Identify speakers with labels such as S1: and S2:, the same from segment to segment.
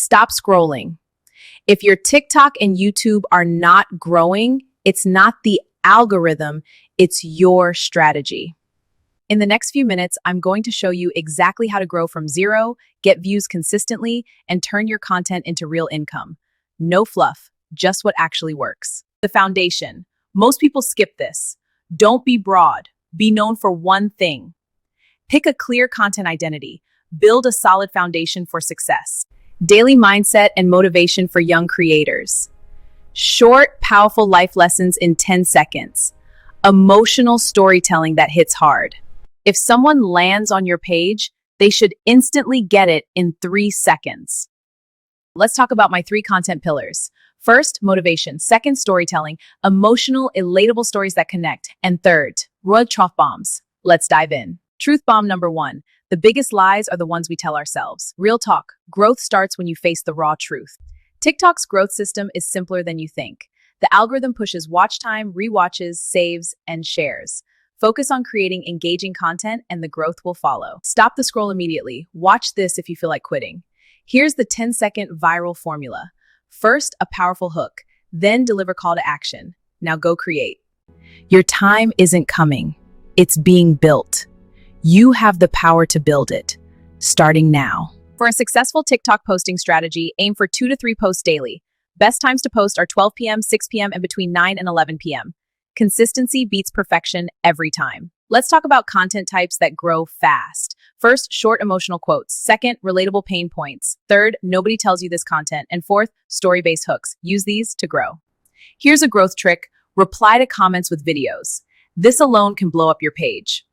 S1: Stop scrolling. If your TikTok and YouTube are not growing, it's not the algorithm, it's your strategy. In the next few minutes, I'm going to show you exactly how to grow from zero, get views consistently, and turn your content into real income. No fluff, just what actually works. The foundation. Most people skip this. Don't be broad. Be known for one thing. Pick a clear content identity. Build a solid foundation for success. Daily mindset and motivation for young creators. Short, powerful life lessons in 10 seconds. Emotional storytelling that hits hard. If someone lands on your page, they should instantly get it in 3 seconds. Let's talk about my 3 content pillars. First, motivation. Second, storytelling. Emotional, relatable stories that connect. And third, royal trough bombs. Let's dive in. Truth bomb number 1. The biggest lies are the ones we tell ourselves. Real talk. Growth starts when you face the raw truth. TikTok's growth system is simpler than you think. The algorithm pushes watch time, rewatches, saves, and shares. Focus on creating engaging content and the growth will follow. Stop the scroll immediately. Watch this if you feel like quitting. Here's the 10-second viral formula. First, a powerful hook, then deliver call to action. Now go create. Your time isn't coming. It's being built. You have the power to build it, starting now. For a successful TikTok posting strategy, aim for 2 to 3 posts daily. Best times to post are 12 p.m., 6 p.m., and between 9 and 11 p.m. Consistency beats perfection every time. Let's talk about content types that grow fast. First, short emotional quotes. Second, relatable pain points. Third, nobody tells you this content. And fourth, story-based hooks. Use these to grow. Here's a growth trick. Reply to comments with videos. This alone can blow up your page.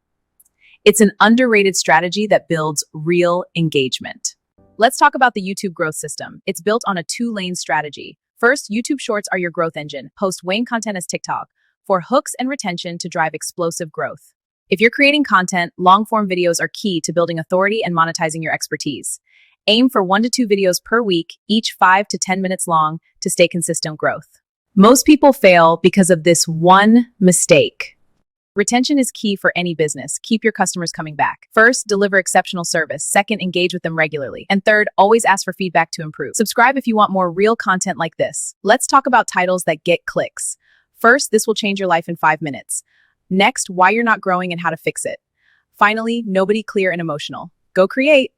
S1: It's an underrated strategy that builds real engagement. Let's talk about the YouTube growth system. It's built on a 2-lane strategy. First, YouTube Shorts are your growth engine. Post Wayne content as TikTok for hooks and retention to drive explosive growth. If you're creating content, long-form videos are key to building authority and monetizing your expertise. Aim for 1 to 2 videos per week, each 5 to 10 minutes long, to stay consistent growth. Most people fail because of this one mistake. Retention is key for any business. Keep your customers coming back. First, deliver exceptional service. Second, engage with them regularly. And third, always ask for feedback to improve. Subscribe if you want more real content like this. Let's talk about titles that get clicks. First, this will change your life in 5 minutes. Next, why you're not growing and how to fix it. Finally, nobody clear and emotional. Go create.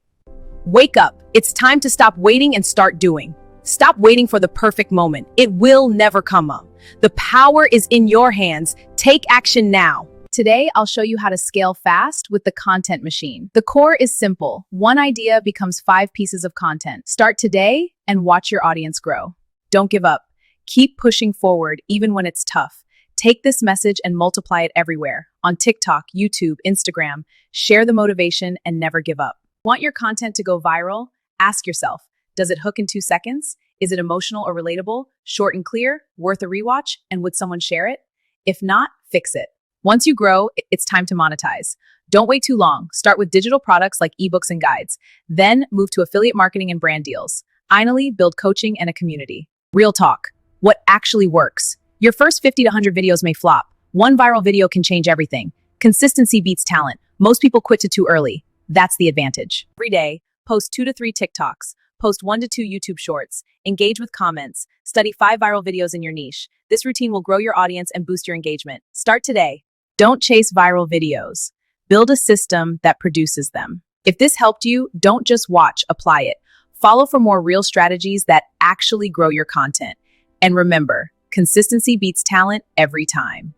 S1: Wake up. It's time to stop waiting and start doing. Stop waiting for the perfect moment. It will never come up. The power is in your hands. Take action now. Today, I'll show you how to scale fast with the content machine. The core is simple. One idea becomes 5 pieces of content. Start today and watch your audience grow. Don't give up. Keep pushing forward even when it's tough. Take this message and multiply it everywhere. On TikTok, YouTube, Instagram. Share the motivation and never give up. Want your content to go viral? Ask yourself, does it hook in 2 seconds? Is it emotional or relatable? Short and clear? Worth a rewatch? And would someone share it? If not, fix it. Once you grow, it's time to monetize. Don't wait too long. Start with digital products like ebooks and guides. Then move to affiliate marketing and brand deals. Finally, build coaching and a community. Real talk. What actually works? Your first 50 to 100 videos may flop. One viral video can change everything. Consistency beats talent. Most people quit too early. That's the advantage. Every day, post 2 to 3 TikToks. Post 1 to 2 YouTube Shorts. Engage with comments. Study 5 viral videos in your niche. This routine will grow your audience and boost your engagement. Start today. Don't chase viral videos. Build a system that produces them. If this helped you, don't just watch, apply it. Follow for more real strategies that actually grow your content. And remember, consistency beats talent every time.